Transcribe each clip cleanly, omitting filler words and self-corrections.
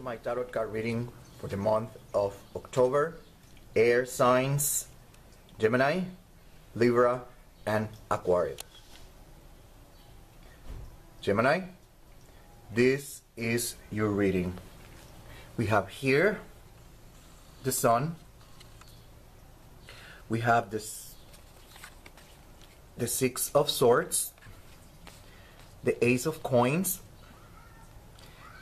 my tarot card reading for the month of October. Air signs, Gemini, Libra, and Aquarius. Gemini, this is your reading. We have here the Sun. We have the Six of Swords, the Ace of Coins,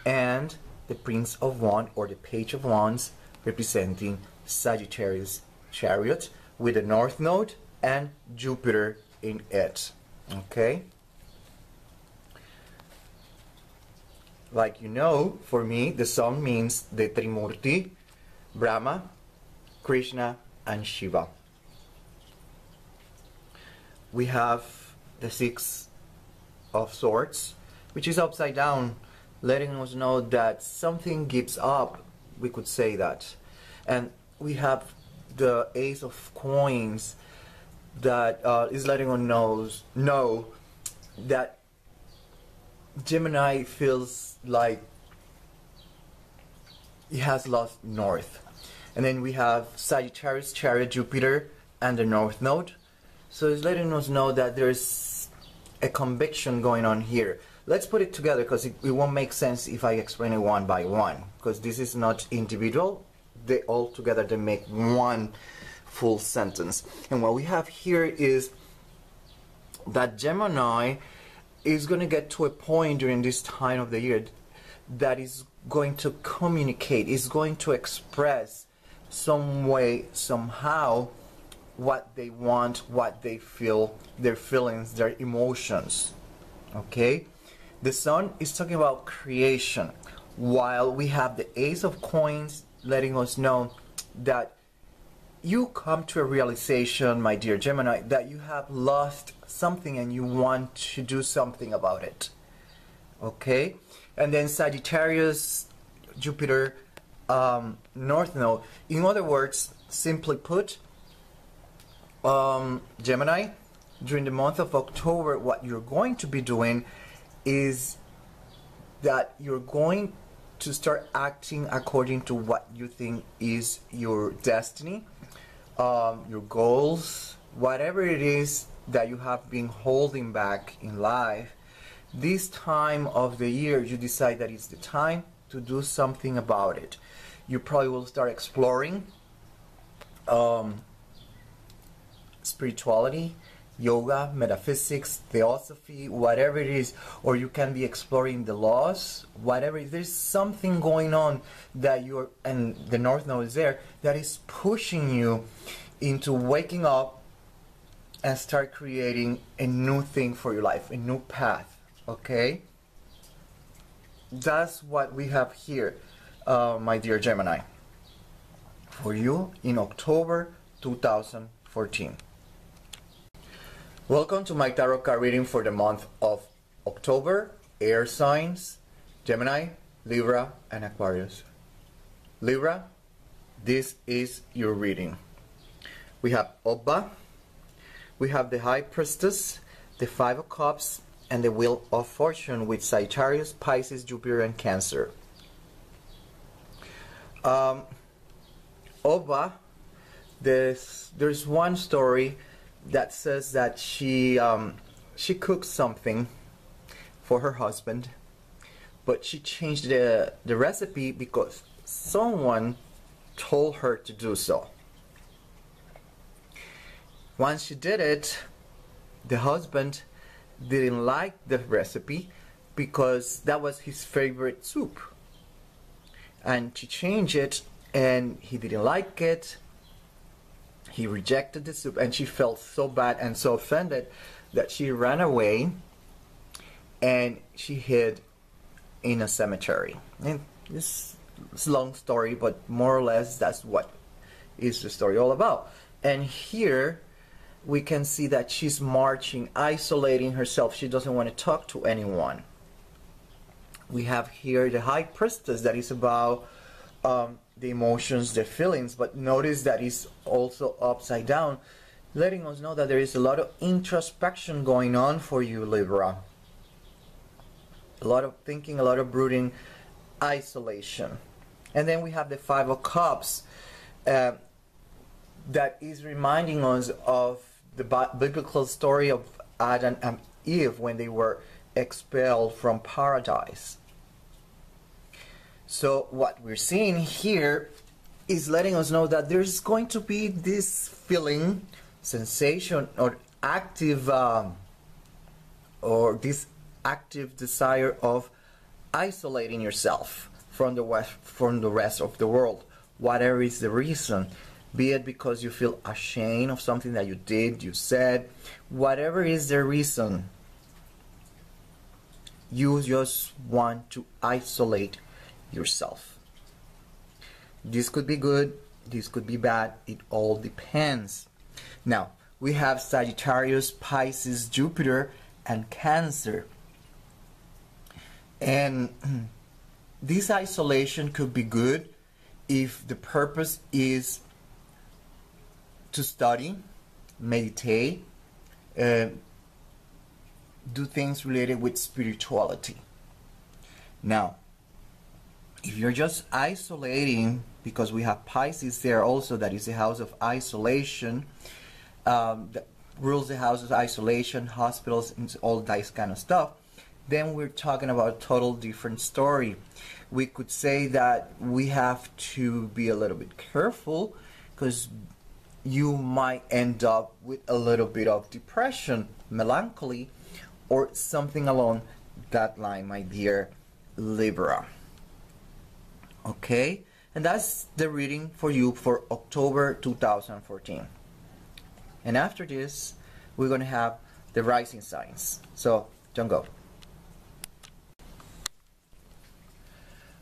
and the Prince of Wands or the Page of Wands, representing Sagittarius chariot with the North Node and Jupiter in it. Okay? Like you know, for me, the Sun means the Trimurti, Brahma, Krishna, and Shiva. We have the Six of Swords, which is upside down, letting us know that something gives up, we could say that. And we have the Ace of Coins that is letting us know that Gemini feels like he has lost north. And then we have Sagittarius chariot, Jupiter, and the North Node. So it's letting us know that there's a conviction going on here. Let's put it together, because it won't make sense if I explain it one by one, because this is not individual. They all together, they make one full sentence. And what we have here is that Gemini is going to get to a point during this time of the year that is going to communicate, is going to express some way, somehow, what they want, what they feel, their feelings, their emotions. Okay? The Sun is talking about creation, while we have the Ace of Coins letting us know that you come to a realization, my dear Gemini, that you have lost something and you want to do something about it. Okay? And then Sagittarius, Jupiter, North Node. In other words, simply put, Gemini, during the month of October, what you're going to be doing is that you're going to start acting according to what you think is your destiny, your goals, whatever it is that you have been holding back in life. This time of the year, you decide that it's the time to do something about it. You probably will start exploring spirituality, yoga, metaphysics, theosophy, whatever it is, or you can be exploring the laws, whatever. There's something going on that you're, and the North Node is there, that is pushing you into waking up and start creating a new thing for your life, a new path. Okay? That's what we have here, my dear Gemini, for you in October 2014. Welcome to my tarot card reading for the month of October. Air signs, Gemini, Libra, and Aquarius. Libra, this is your reading. We have Obba, we have the High Priestess, the Five of Cups, and the Wheel of Fortune with Sagittarius, Pisces, Jupiter, and Cancer. Obba, there's one story that says that she cooked something for her husband, but she changed the recipe because someone told her to do so. Once she did it, the husband didn't like the recipe because that was his favorite soup, and she changed it and he didn't like it. He rejected the soup, and she felt so bad and so offended that she ran away and she hid in a cemetery. And this is a long story, but more or less that's what is the story all about. And here we can see that she's marching, isolating herself. She doesn't want to talk to anyone. We have here the High Priestess, that is about the emotions, the feelings, but notice that it's also upside down, letting us know that there is a lot of introspection going on for you, Libra. A lot of thinking, a lot of brooding, isolation. And then we have the Five of Cups, that is reminding us of the biblical story of Adam and Eve when they were expelled from paradise. So what we're seeing here is letting us know that there's going to be this feeling, sensation, or active this active desire of isolating yourself from the rest of the world, whatever is the reason. Be it because you feel ashamed of something that you did, you said, whatever is the reason, you just want to isolate yourself. This could be good, this could be bad, it all depends. Now, we have Sagittarius, Pisces, Jupiter, and Cancer. And this isolation could be good if the purpose is to study, meditate, do things related with spirituality. Now, if you're just isolating, because we have Pisces there also, that is the house of isolation, that rules the house of isolation, hospitals, and all that kind of stuff, then we're talking about a total different story. We could say that we have to be a little bit careful, because you might end up with a little bit of depression, melancholy, or something along that line, my dear Libra. Okay, and that's the reading for you for October 2014. And after this, we're going to have the rising signs. So, don't go.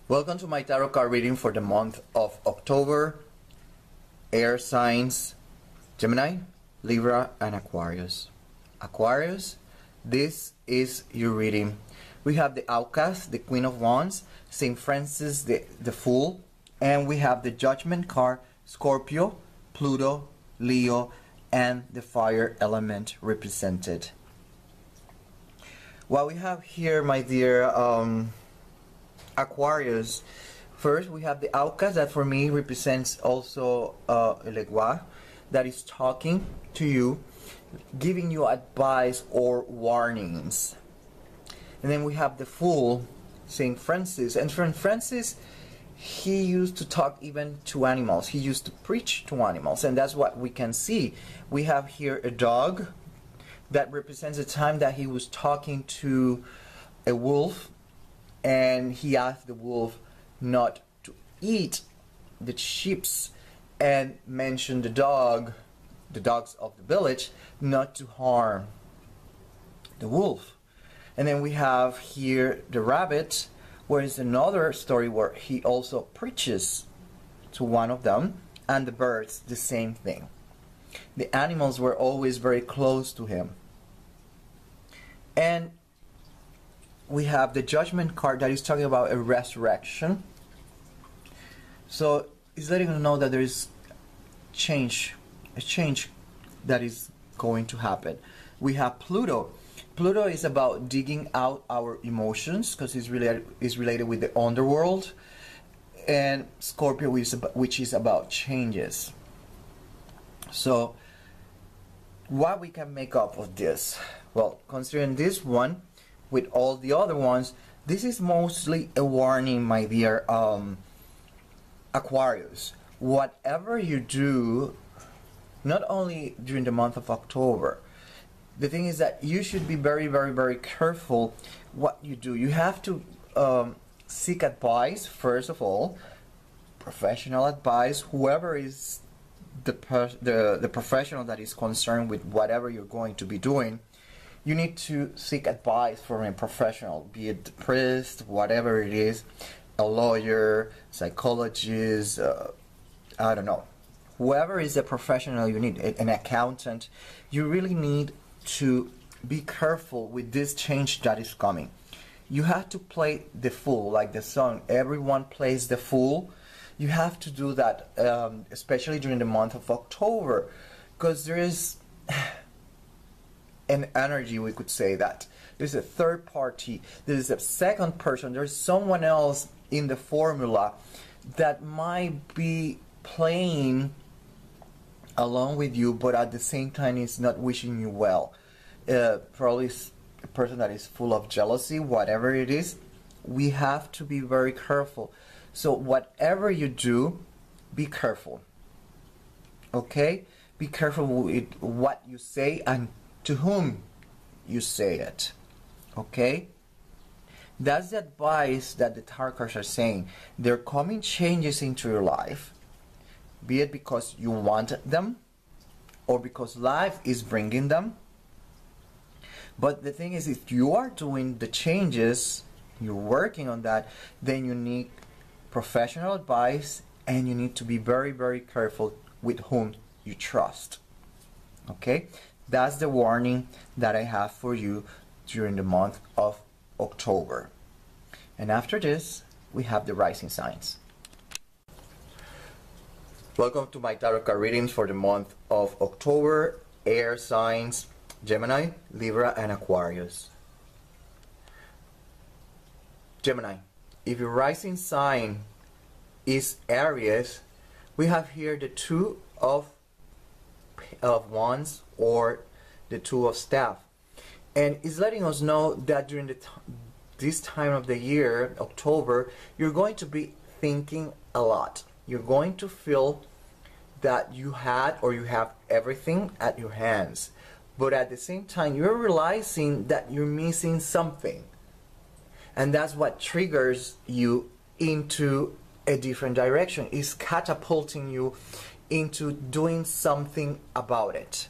Welcome to my tarot card reading for the month of October. Air signs, Gemini, Libra, and Aquarius. Aquarius, this is your reading. We have the Outcast, the Queen of Wands, St. Francis, the Fool, and we have the Judgment card, Scorpio, Pluto, Leo, and the fire element represented. What we have here, my dear Aquarius, first we have the Outcast, that for me represents also Elegua, that is talking to you, giving you advice or warnings. And then we have the Fool, St. Francis. And St. Francis, he used to talk even to animals. He used to preach to animals. And that's what we can see. We have here a dog that represents the time that he was talking to a wolf. And he asked the wolf not to eat the sheep, and mentioned the dogs of the village, not to harm the wolf. And then we have here the rabbit, where is another story where he also preaches to one of them, and the birds, the same thing. The animals were always very close to him. And we have the Judgment card that is talking about a resurrection. So it's letting us know that there is a change that is going to happen. We have Pluto. Pluto is about digging out our emotions, because it's related with the underworld. And Scorpio, which is about changes. So what we can make up of this? Well, considering this one with all the other ones, this is mostly a warning, my dear Aquarius. Whatever you do, not only during the month of October, the thing is that you should be very, very, very careful what you do. You have to seek advice, first of all, professional advice. Whoever is the professional that is concerned with whatever you're going to be doing, you need to seek advice from a professional, be it the priest, whatever it is, a lawyer, psychologist, I don't know. Whoever is the professional you need, an accountant, you really need to be careful with this change that is coming. You have to play the fool, like the song, everyone plays the fool. You have to do that, especially during the month of October, because there is an energy, we could say that. There's a third party, there's a second person, there's someone else in the formula that might be playing along with you, but at the same time is not wishing you well. Probably a person that is full of jealousy, whatever it is. We have to be very careful. So whatever you do, be careful. Okay? Be careful with what you say and to whom you say it. Okay? That's the advice that the tarot cards are saying. There are coming changes into your life, be it because you want them or because life is bringing them. But the thing is, if you are doing the changes, you're working on that, then you need professional advice, and you need to be very, very careful with whom you trust. Okay? That's the warning that I have for you during the month of October. And after this, we have the rising signs. Welcome to my tarot card readings for the month of October. Air signs, Gemini, Libra, and Aquarius. Gemini, if your rising sign is Aries, we have here the Two of Wands or the Two of Staff. And it's letting us know that during this time of the year, October, you're going to be thinking a lot. You're going to feel that you had or you have everything at your hands. But at the same time, you're realizing that you're missing something. And that's what triggers you into a different direction. It's catapulting you into doing something about it.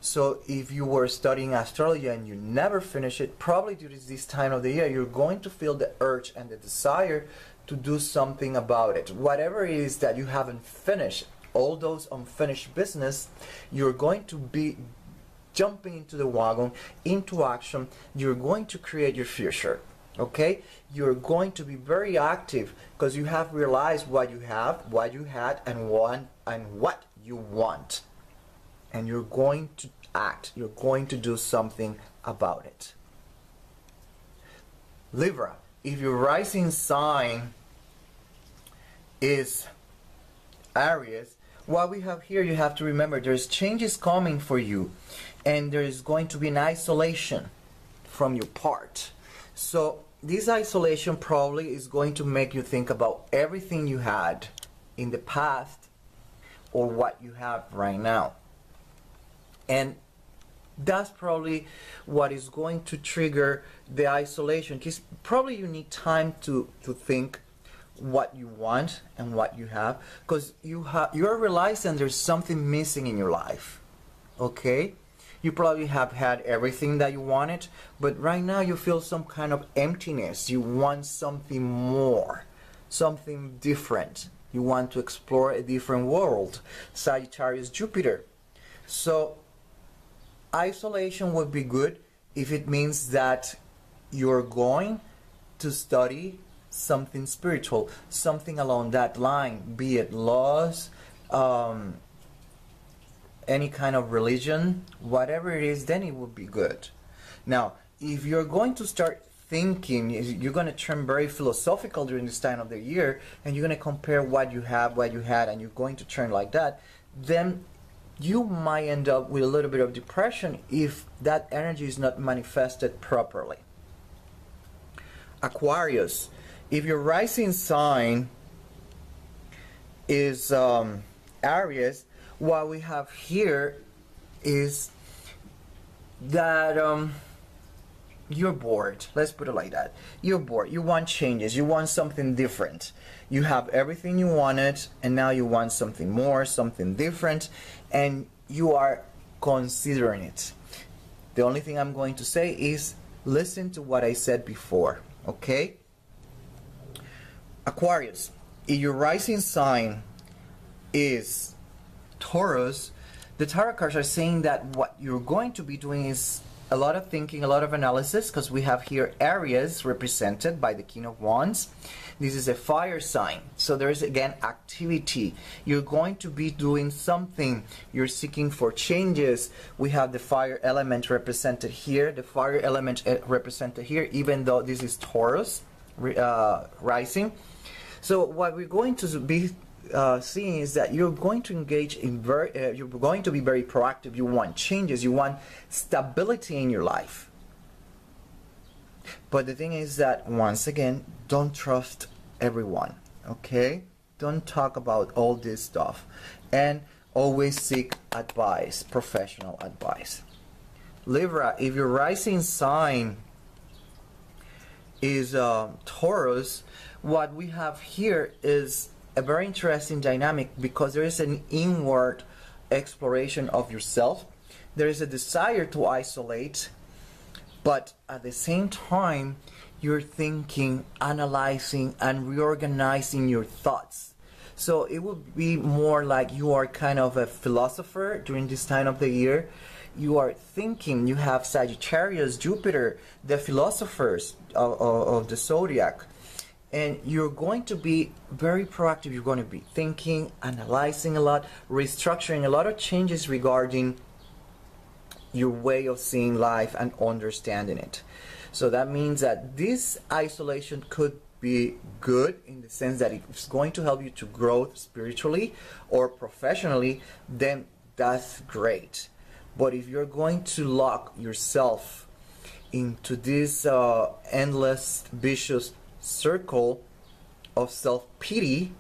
So if you were studying astrology and you never finish it, probably during this time of the year, you're going to feel the urge and the desire to do something about it. Whatever it is that you haven't finished, all those unfinished business, you're going to be jumping into the wagon, into action. You're going to create your future. Okay, you're going to be very active because you have realized what you have, what you had, and what you want, and you're going to act. You're going to do something about it. Libra, if your rising sign is Aries, what we have here, you have to remember there's changes coming for you, and there is going to be an isolation from your part. So this isolation probably is going to make you think about everything you had in the past or what you have right now. And that's probably what is going to trigger the isolation. Because probably you need time to think what you want and what you have. Because you're realizing there's something missing in your life. Okay? You probably have had everything that you wanted, but right now you feel some kind of emptiness. You want something more, something different. You want to explore a different world. Sagittarius, Jupiter. So isolation would be good if it means that you're going to study something spiritual, something along that line, be it laws, any kind of religion, whatever it is, then it would be good. Now, if you're going to start thinking, you're going to turn very philosophical during this time of the year, and you're going to compare what you have, what you had, and you're going to turn like that, then you might end up with a little bit of depression if that energy is not manifested properly. Aquarius, if your rising sign is Aries, what we have here is that you're bored. Let's put it like that. You're bored. You want changes. You want something different. You have everything you wanted, and now you want something more, something different, and you are considering it. The only thing I'm going to say is listen to what I said before, okay? Aquarius, if your rising sign is Taurus, the tarot cards are saying that what you're going to be doing is a lot of thinking, a lot of analysis, because we have here Aries represented by the King of Wands. This is a fire sign, so there is again activity. You're going to be doing something. You're seeking for changes. We have the fire element represented here, the fire element represented here, even though this is Taurus rising. So what we're going to be seeing is that you're going to engage in you're going to be very proactive. You want changes, you want stability in your life. But the thing is that, once again, don't trust everyone, okay? Don't talk about all this stuff, and always seek advice, professional advice. Libra, if your rising sign is Taurus, what we have here is a very interesting dynamic, because there is an inward exploration of yourself. There is a desire to isolate, but at the same time you're thinking, analyzing, and reorganizing your thoughts. So it would be more like you are kind of a philosopher during this time of the year. You are thinking. You have Sagittarius, Jupiter, the philosophers of the zodiac, and you're going to be very proactive. You're going to be thinking, analyzing a lot, restructuring a lot of changes regarding your way of seeing life and understanding it. So that means that this isolation could be good, in the sense that if it's going to help you to grow spiritually or professionally, then that's great. But if you're going to lock yourself into this endless vicious circle of self-pity,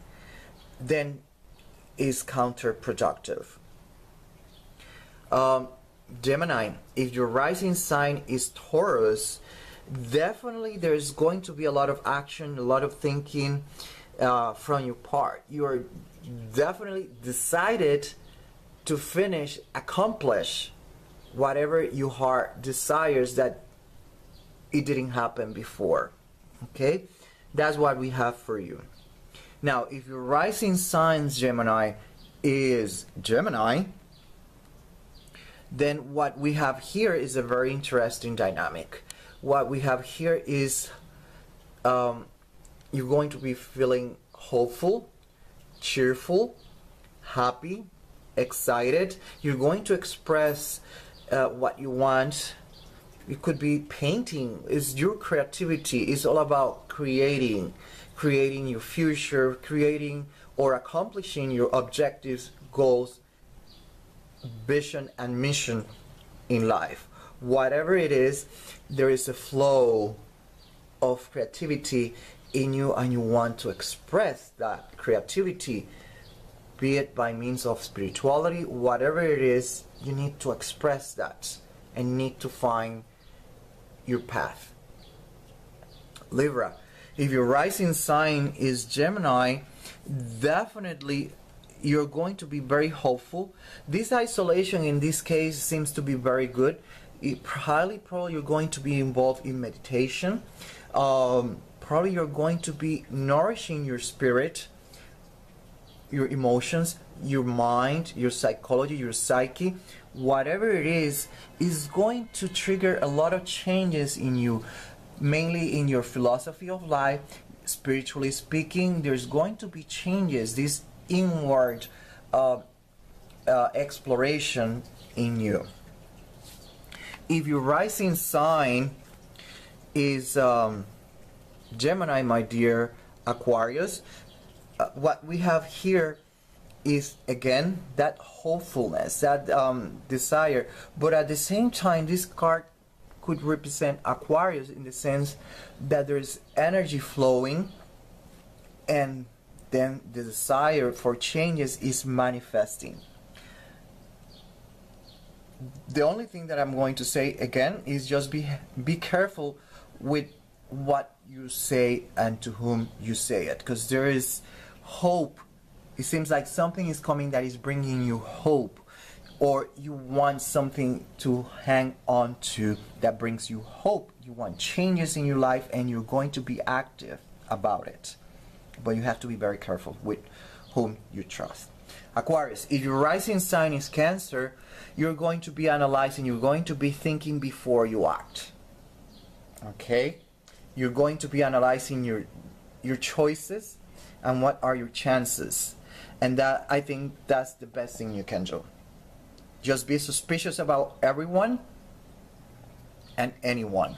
then is counterproductive. Gemini, if your rising sign is Taurus, definitely there's going to be a lot of action, a lot of thinking from your part. You're definitely decided to finish, accomplish whatever your heart desires that it didn't happen before. Okay, that's what we have for you. Now, if your rising sign Gemini is Gemini, then what we have here is a very interesting dynamic. What we have here is you're going to be feeling hopeful, cheerful, happy, excited. You're going to express what you want. It could be painting. It's your creativity. It's all about creating your future, creating or accomplishing your objectives, goals, vision, and mission in life. Whatever it is, there is a flow of creativity in you, and you want to express that creativity, be it by means of spirituality, whatever it is, you need to express that and need to find your path. Libra, if your rising sign is Gemini, definitely you're going to be very hopeful. This isolation in this case seems to be very good. Highly probably you're going to be involved in meditation. Probably you're going to be nourishing your spirit, your emotions, your mind, your psychology, your psyche. Whatever it is going to trigger a lot of changes in you, mainly in your philosophy of life. Spiritually speaking, there's going to be changes, this inward exploration in you. If your rising sign is Gemini, my dear Aquarius, what we have here is again that hopefulness, that desire, but at the same time this card could represent Aquarius in the sense that there's energy flowing, and then the desire for changes is manifesting. The only thing that I'm going to say again is just be careful with what you say and to whom you say it, because there is hope. It seems like something is coming that is bringing you hope, or you want something to hang on to that brings you hope. You want changes in your life, and you're going to be active about it. But you have to be very careful with whom you trust. Aquarius, if your rising sign is Cancer, you're going to be analyzing, you're going to be thinking before you act. Okay? You're going to be analyzing your choices and what are your chances. And that, I think that's the best thing you can do. Just be suspicious about everyone and anyone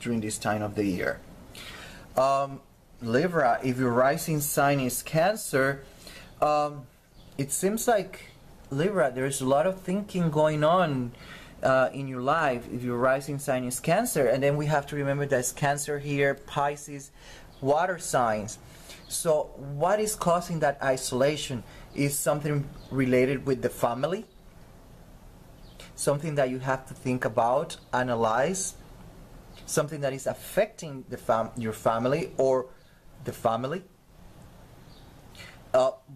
during this time of the year. Libra, if your rising sign is Cancer, it seems like Libra, there's a lot of thinking going on in your life if your rising sign is Cancer. And then we have to remember there's Cancer here, Pisces, water signs. So what is causing that isolation is something related with the family, something that you have to think about, analyze, something that is affecting the your family or the family.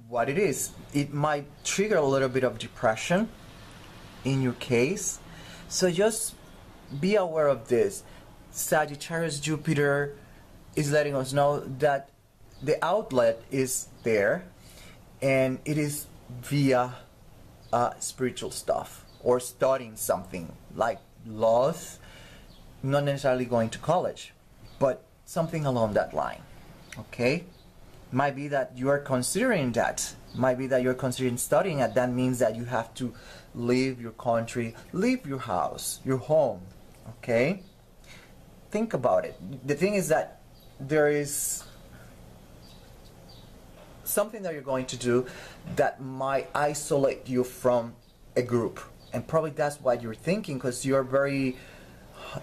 What it is, it might trigger a little bit of depression in your case. So just be aware of this. Sagittarius Jupiter is letting us know that the outlet is there, and it is via spiritual stuff or studying something like laws, not necessarily going to college, but something along that line. Okay? Might be that you are considering that. Might be that you're considering studying it. That means that you have to leave your country, leave your house, your home. Okay? Think about it. The thing is that there is something that you're going to do that might isolate you from a group. And probably that's what you're thinking, because you're very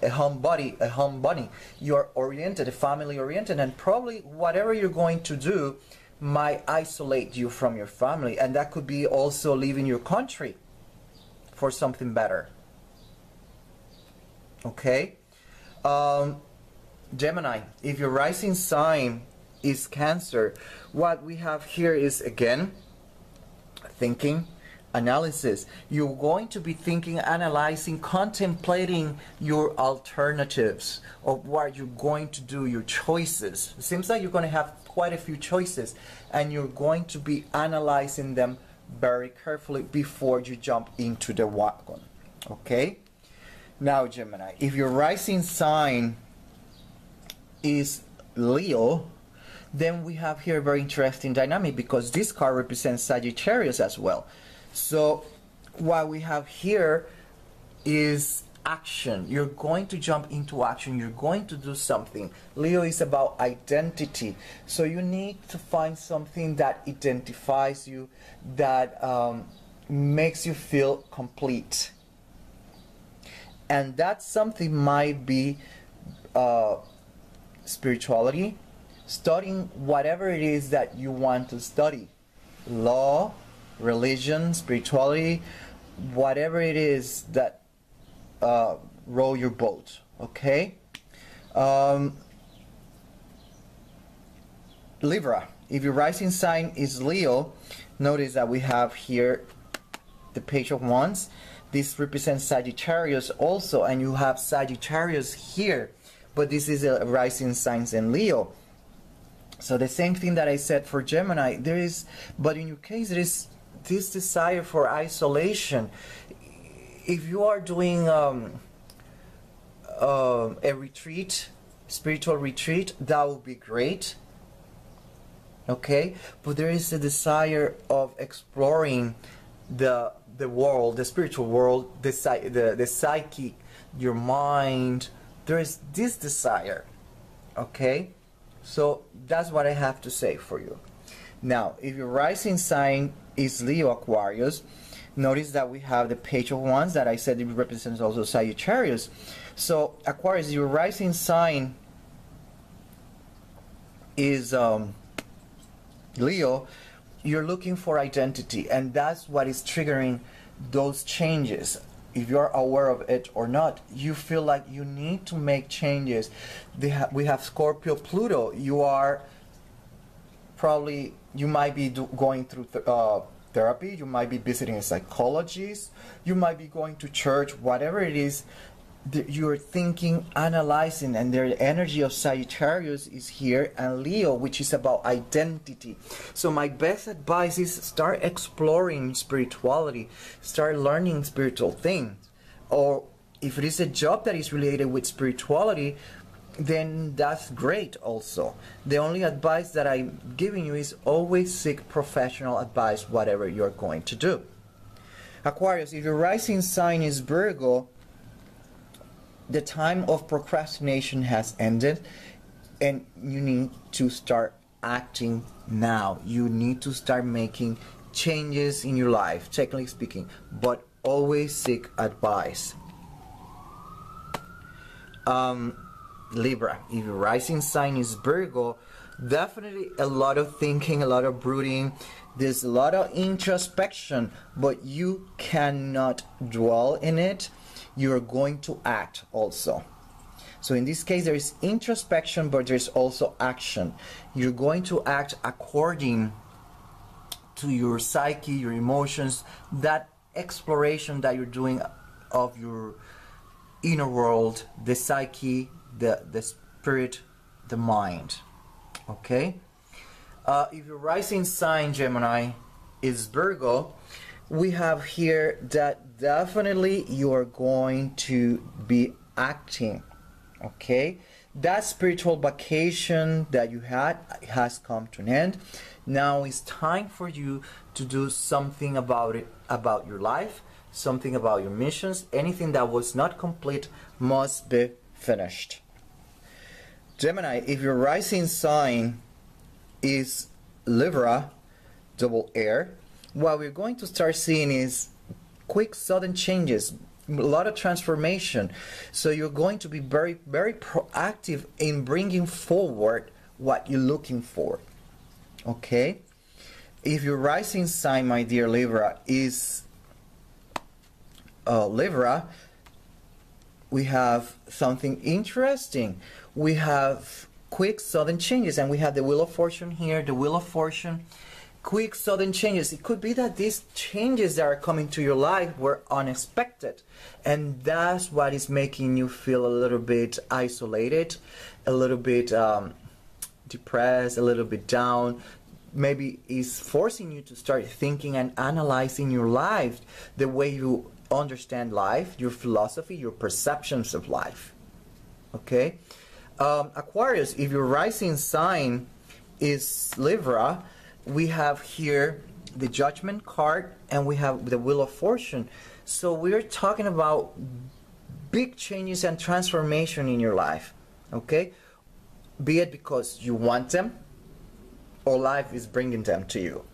a homebody. You're oriented, family oriented, and probably whatever you're going to do might isolate you from your family, and that could be also leaving your country for something better. Okay? Gemini, if your rising sign is Cancer, what we have here is, again, thinking, analysis. You're going to be thinking, analyzing, contemplating your alternatives of what you're going to do, your choices. It seems like you're going to have quite a few choices, and you're going to be analyzing them very carefully before you jump into the wagon. Okay? Now, Gemini, if your rising sign is Leo, then we have here a very interesting dynamic, because this card represents Sagittarius as well. So what we have here is action. You're going to jump into action. You're going to do something. Leo is about identity. So you need to find something that identifies you, that makes you feel complete. And that something might be spirituality, studying whatever it is that you want to study. Law, religion, spirituality, whatever it is that row your boat. Okay? Libra, if your rising sign is Leo, notice that we have here the Page of Wands. This represents Sagittarius also, and you have Sagittarius here, but this is a rising sign in Leo. So the same thing that I said for Gemini, there is, but in your case, there is this desire for isolation. If you are doing a retreat, spiritual retreat, that would be great. Okay, but there is a desire of exploring the world, the spiritual world, the psyche, your mind. There is this desire. Okay, so that's what I have to say for you. Now, if your rising sign is Leo Aquarius, notice that we have the Page of Wands that I said it represents also Sagittarius. So Aquarius, your rising sign is Leo. You're looking for identity, and that's what is triggering those changes. If you're aware of it or not, you feel like you need to make changes. We have Scorpio Pluto. You are probably, you might be going through therapy, you might be visiting a psychologist, you might be going to church, whatever it is, you're thinking, analyzing, and the energy of Sagittarius is here, and Leo, which is about identity. So my best advice is start exploring spirituality, start learning spiritual things. Or if it is a job that is related with spirituality, then that's great also. The only advice that I'm giving you is always seek professional advice, whatever you're going to do. Aquarius, if your rising sign is Virgo, the time of procrastination has ended. and you need to start acting now. You need to start making changes in your life, technically speaking, but always seek advice. Libra, if your rising sign is Virgo, definitely a lot of thinking, a lot of brooding, there's a lot of introspection, but you cannot dwell in it. You're going to act also. So in this case, there is introspection, but there's also action. You're going to act according to your psyche, your emotions, that exploration that you're doing of your inner world, the psyche, the spirit, the mind. Okay? If your rising sign, Gemini, is Virgo, we have here that definitely you are going to be acting. Okay? That spiritual vacation that you had has come to an end. Now it's time for you to do something about it, about your life, something about your missions. Anything that was not complete must be finished. Gemini, if your rising sign is Libra, double air, what we're going to start seeing is quick, sudden changes, a lot of transformation. So you're going to be very, very proactive in bringing forward what you're looking for. Okay? If your rising sign, my dear Libra, is Libra, we have something interesting. We have quick, sudden changes, and we have the Wheel of Fortune here, the Wheel of Fortune. Quick, sudden changes. It could be that these changes that are coming to your life were unexpected, and that's what is making you feel a little bit isolated, a little bit depressed, a little bit down. Maybe is forcing you to start thinking and analyzing your life, the way you understand life, your philosophy, your perceptions of life. Okay? Aquarius, if your rising sign is Libra, we have here the Judgment card and we have the Wheel of Fortune. So we're talking about big changes and transformation in your life. Okay? Be it because you want them or life is bringing them to you.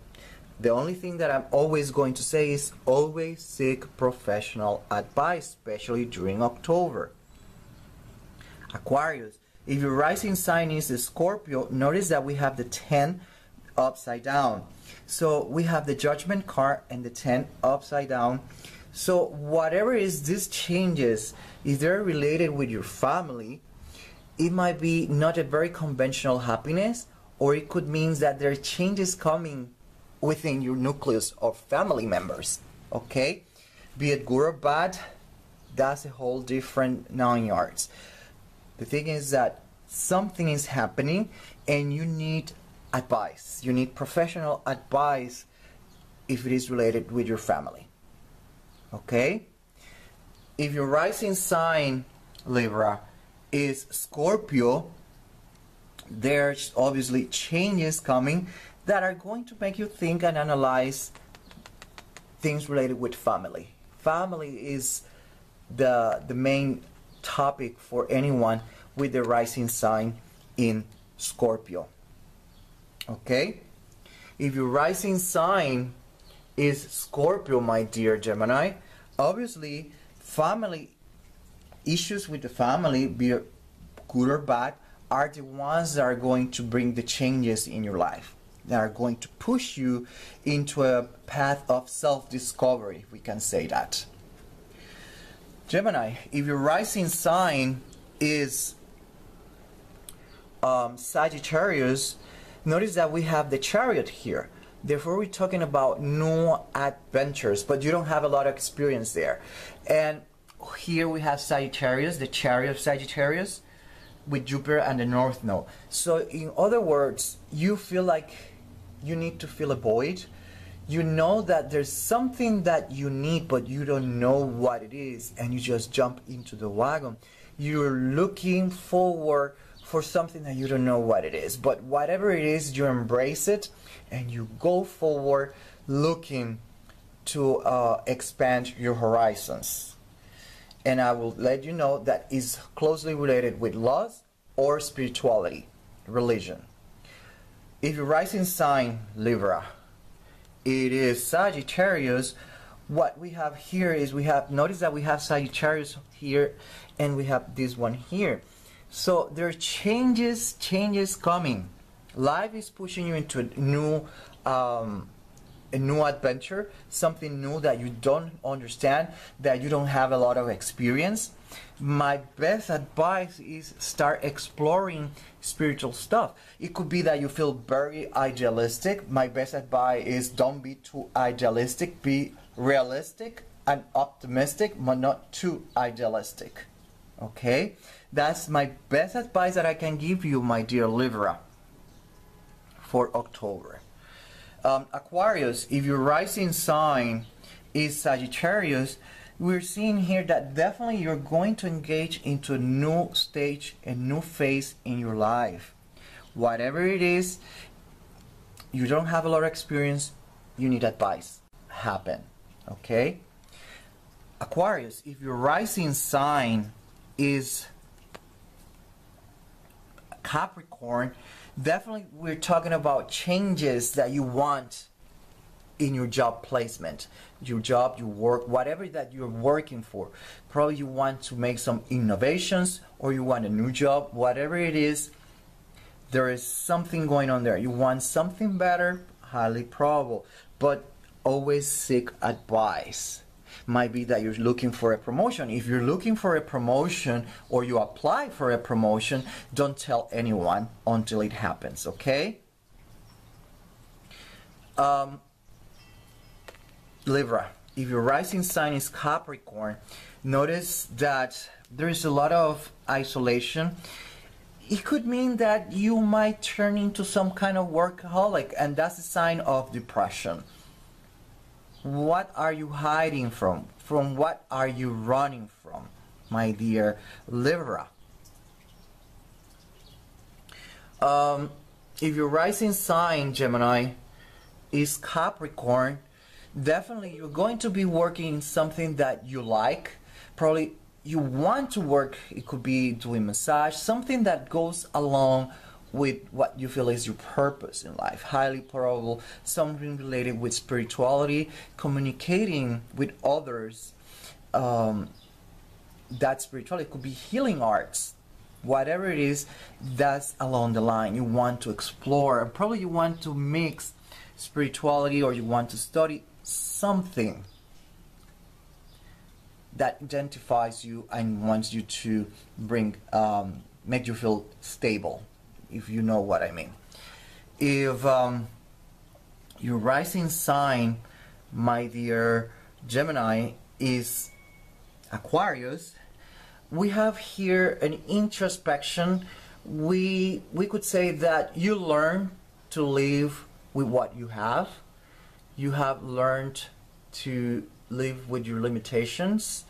The only thing that I'm always going to say is always seek professional advice, especially during October. Aquarius, if your rising sign is a Scorpio, notice that we have the 10 upside down. So we have the Judgment card and the 10 upside down. So whatever is these changes, if they're related with your family, it might be not a very conventional happiness, or it could mean that there are changes coming within your nucleus of family members. Okay? Be it good or bad, that's a whole different 9 yards. The thing is that something is happening and you need advice. You need professional advice if it is related with your family. Okay? If your rising sign, Libra, is Scorpio, there's obviously changes coming that are going to make you think and analyze things related with family. Family is the main topic for anyone with the rising sign in Scorpio. Okay? If your rising sign is Scorpio, my dear Gemini, obviously family issues with the family, be it good or bad, are the ones that are going to bring the changes in your life, that are going to push you into a path of self-discovery, if we can say that. Gemini, if your rising sign is Sagittarius, notice that we have the Chariot here. Therefore, we're talking about new adventures, but you don't have a lot of experience there. And here we have Sagittarius, the Chariot of Sagittarius, with Jupiter and the North Node. So in other words, you feel like you need to fill a void. You know that there's something that you need, but you don't know what it is, and you just jump into the wagon. You're looking forward for something that you don't know what it is, but whatever it is, you embrace it and you go forward looking to expand your horizons. And I will let you know that is closely related with laws or spirituality. religion. If your rising sign, Libra, it is Sagittarius, what we have here is notice that we have Sagittarius here and we have this one here. So there are changes coming. Life is pushing you into a new adventure, something new that you don't understand, that you don't have a lot of experience. My best advice is start exploring spiritual stuff. It could be that you feel very idealistic. My best advice is don't be too idealistic. Be realistic and optimistic, but not too idealistic. Okay? That's my best advice that I can give you, my dear Libra, for October. Aquarius, if your rising sign is Sagittarius, we're seeing here that definitely you're going to engage into a new stage, a new phase in your life. Whatever it is, you don't have a lot of experience, you need advice. Happen. Okay? Aquarius, if your rising sign is Capricorn, definitely we're talking about changes that you want in your job placement, your job, your work, whatever that you're working for. Probably you want to make some innovations, or you want a new job, whatever it is, there is something going on there. You want something better, highly probable, but always seek advice. Might be that you're looking for a promotion. If you're looking for a promotion or you apply for a promotion, don't tell anyone until it happens, okay? Libra, if your rising sign is Capricorn, notice that there is a lot of isolation. It could mean that you might turn into some kind of workaholic, and that's a sign of depression. What are you hiding from? From what are you running from, my dear Libra? If your rising sign, Gemini, is Capricorn, definitely you're going to be working in something that you like. Probably you want to work, it could be doing massage, something that goes along with what you feel is your purpose in life. Highly probable something related with spirituality, communicating with others. That spirituality could be healing arts. Whatever it is, that's along the line. You want to explore, and probably you want to mix spirituality, or you want to study something that identifies you and wants you to bring, make you feel stable, if you know what I mean. If your rising sign, my dear Gemini, is Aquarius, we have here an introspection. We could say that you learn to live with what you have. You have learned to live with your limitations,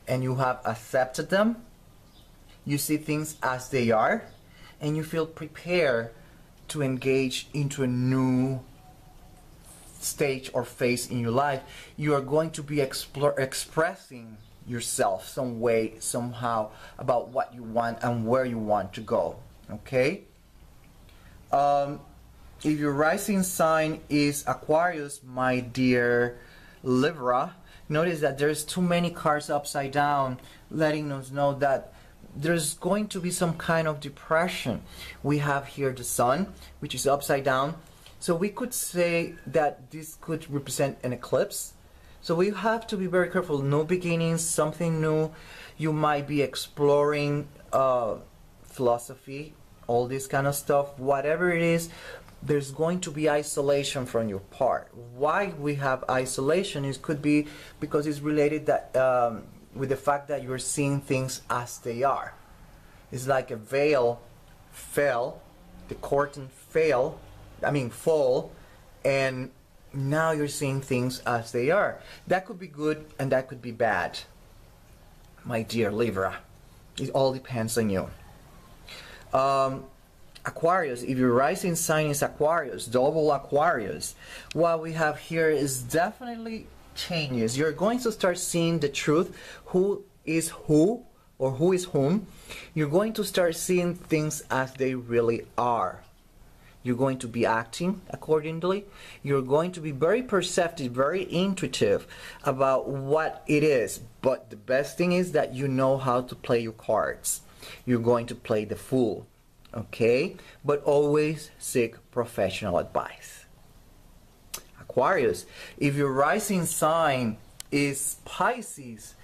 and you have accepted them. You see things as they are, and you feel prepared to engage into a new stage or phase in your life. You are going to be expressing yourself some way, somehow, about what you want and where you want to go. Okay? If your rising sign is Aquarius, my dear Libra, notice that there's too many cards upside down, letting us know that there's going to be some kind of depression. We have here the sun, which is upside down. So we could say that this could represent an eclipse. So we have to be very careful. New beginnings, something new. You might be exploring philosophy, all this kind of stuff. Whatever it is, there's going to be isolation from your part. Why we have isolation is could be because it's related that with the fact that you're seeing things as they are. It's like a veil fell, the curtain fall, and now you're seeing things as they are. That could be good and that could be bad, my dear Libra. It all depends on you. Aquarius, if your rising sign is Aquarius, double Aquarius, what we have here is definitely changes. You're going to start seeing the truth, who is who, or who is whom, you're going to start seeing things as they really are. You're going to be acting accordingly. You're going to be very perceptive, very intuitive about what it is. But the best thing is that you know how to play your cards. You're going to play the fool, okay? But always seek professional advice. Aquarius, if your rising sign is Pisces,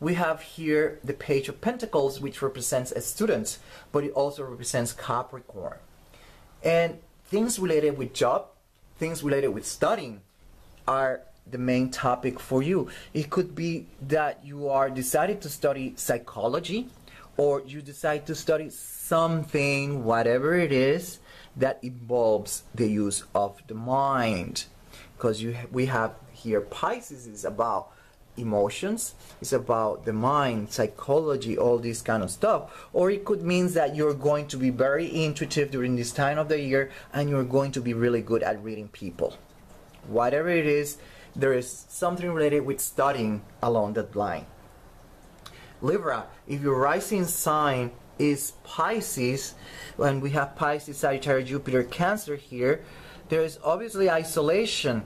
we have here the Page of Pentacles, which represents a student, but it also represents Capricorn. And things related with job, things related with studying are the main topic for you. It could be that you are decided to study psychology, or you decide to study something, whatever it is, that involves the use of the mind. Because we have here Pisces is about emotions, it's about the mind, psychology, all this kind of stuff. Or it could mean that you're going to be very intuitive during this time of the year, and you're going to be really good at reading people. Whatever it is, there is something related with studying along that line. Libra, if your rising sign is Pisces, when we have Pisces, Sagittarius, Jupiter, Cancer here, there is obviously isolation,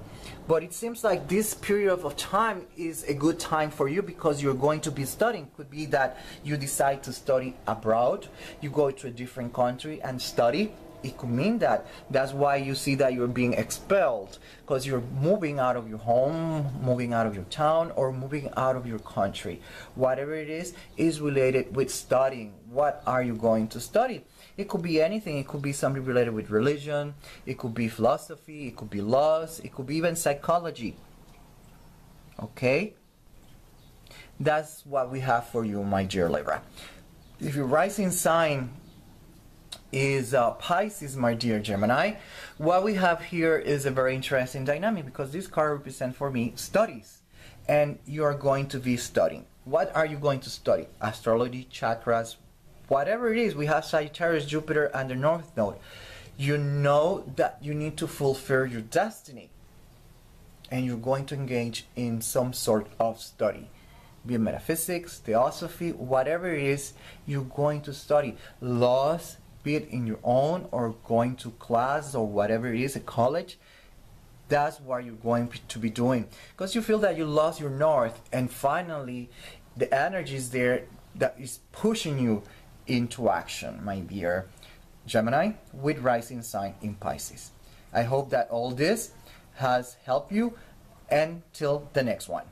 but it seems like this period of time is a good time for you because you're going to be studying. Could be that you decide to study abroad, you go to a different country and study. It could mean that that's why you see that you're being expelled, because you're moving out of your home, moving out of your town, or moving out of your country. Whatever it is related with studying. What are you going to study? It could be anything. It could be something related with religion. It could be philosophy. It could be laws. It could be even psychology. Okay? That's what we have for you, my dear Libra. If your rising sign is Pisces, my dear Gemini, what we have here is a very interesting dynamic, because this card represents for me studies, and you are going to be studying. What are you going to study? Astrology, chakras, whatever it is. We have Sagittarius, Jupiter, and the North Node. You know that you need to fulfill your destiny, and you're going to engage in some sort of study, be it metaphysics, theosophy, whatever it is. You're going to study laws, be it in your own or going to class or whatever it is, a college. That's what you're going to be doing, because you feel that you lost your north, and finally the energy is there that is pushing you into action, my dear Gemini, with rising sign in Pisces. I hope that all this has helped you. Until the next one.